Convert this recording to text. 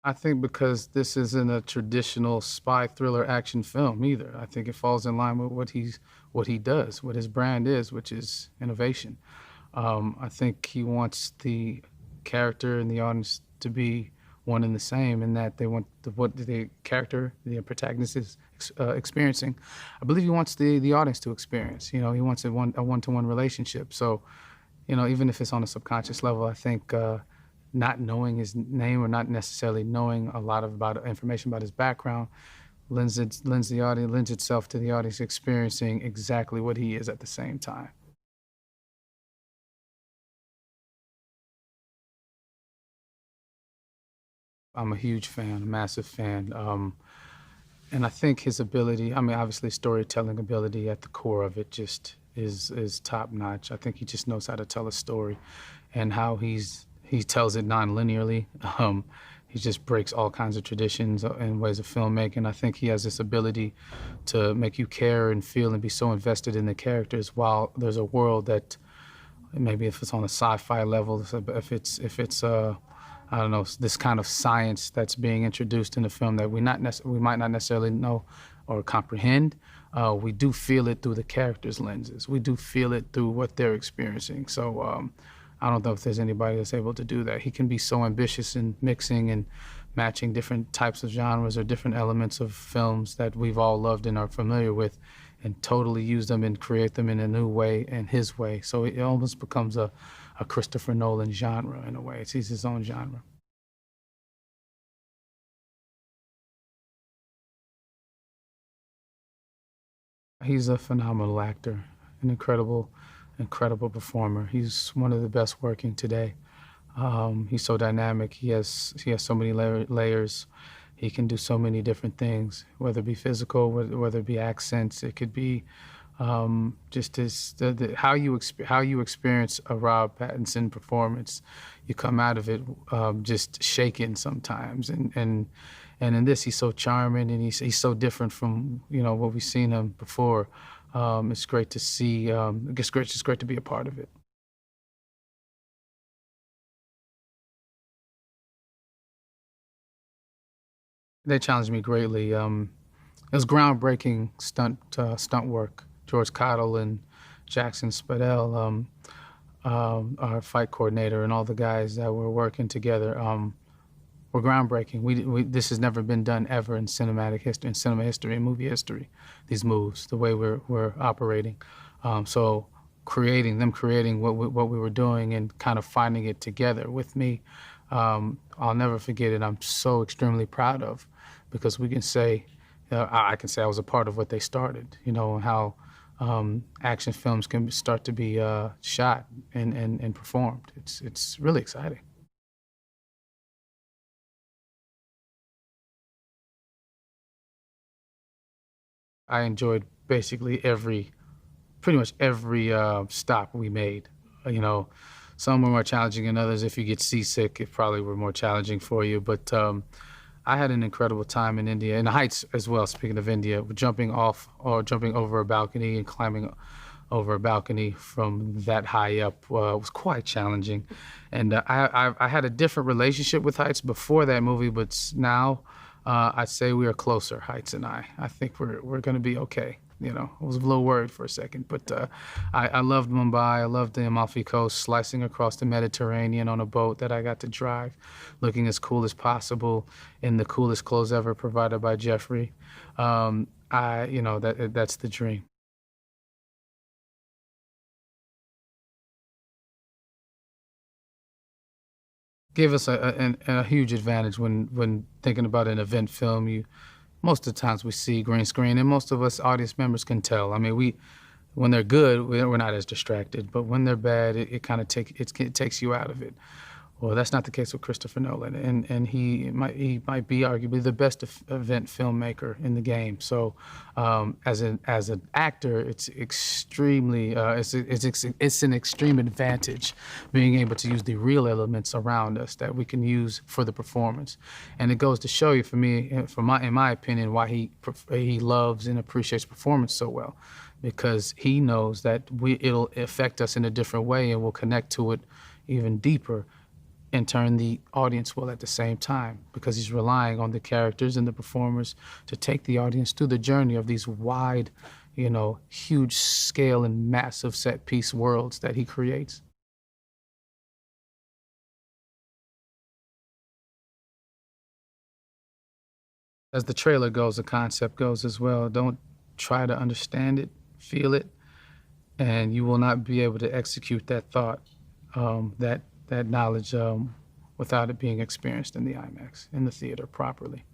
I think because this isn't a traditional spy thriller action film either. I think it falls in line with what he does, what his brand is, which is innovation. I think he wants the character and the audience to be one and the same, in that they want what the character, the protagonist is experiencing. I believe he wants the audience to experience. You know, he wants a one-to-one relationship. So, you know, even if it's on a subconscious level, I think not knowing his name or not necessarily knowing a lot of about information about his background lends itself to the audience experiencing exactly what he is at the same time. I'm a huge fan, a massive fan. And I think his ability, I mean, obviously storytelling ability at the core of it just is top notch. I think he just knows how to tell a story and how he tells it non-linearly. He just breaks all kinds of traditions and ways of filmmaking. I think he has this ability to make you care and feel and be so invested in the characters while there's a world that maybe if it's on a sci-fi level, if it's I don't know, this kind of science that's being introduced in the film that we might not necessarily know or comprehend. We do feel it through the characters' lenses. We do feel it through what they're experiencing. So I don't know if there's anybody that's able to do that. He can be so ambitious in mixing and matching different types of genres or different elements of films that we've all loved and are familiar with, and totally use them and create them in a new way and his way. So it almost becomes a Christopher Nolan genre in a way. He's his own genre. He's a phenomenal actor, an incredible performer. He's one of the best working today. He's so dynamic. He has so many layers. He can do so many different things, whether it be physical, whether it be accents. It could be just how you experience a Rob Pattinson performance. You come out of it just shaken sometimes, and in this he's so charming and he's so different from what we've seen him before. It's great to see. It's great to be a part of it. They challenged me greatly. It was groundbreaking stunt work. George Cottle and Jackson Spadell, our fight coordinator, and all the guys that were working together were groundbreaking. This has never been done ever in cinematic history, in cinema history, and movie history. These moves, the way we're operating. So creating what we were doing and kind of finding it together with me. I'll never forget it. I'm so extremely proud of, because we can say, I can say I was a part of what they started. You know how action films can start to be shot and performed. It's really exciting. I enjoyed pretty much every stop we made. You know, some were more challenging than others. If you get seasick, it probably were more challenging for you. But I had an incredible time in India, in the Heights as well. Speaking of India, jumping off or jumping over a balcony and climbing over a balcony from that high up was quite challenging. And I had a different relationship with heights before that movie, but now I'd say we are closer, Heights and I. I think we're going to be okay. You know, I was a little worried for a second, but I loved Mumbai. I loved the Amalfi Coast, slicing across the Mediterranean on a boat that I got to drive, looking as cool as possible in the coolest clothes ever provided by Jeffrey. That's the dream. Gave us a huge advantage when thinking about an event film. Most of the times we see green screen, and most of us audience members can tell. I mean, when they're good, we're not as distracted, but when they're bad, it takes you out of it. Well, that's not the case with Christopher Nolan, and he might be arguably the best event filmmaker in the game. So, as an actor, it's extremely it's an extreme advantage being able to use the real elements around us that we can use for the performance. And it goes to show you, for me, in my opinion, why he loves and appreciates performance so well, because he knows that it'll affect us in a different way, and we'll connect to it even deeper in turn, the audience will at the same time, because he's relying on the characters and the performers to take the audience through the journey of these wide, you know, huge scale and massive set piece worlds that he creates. As the trailer goes, the concept goes as well. Don't try to understand it, feel it, and you will not be able to execute that thought, that knowledge, without it being experienced in the IMAX, in the theater properly.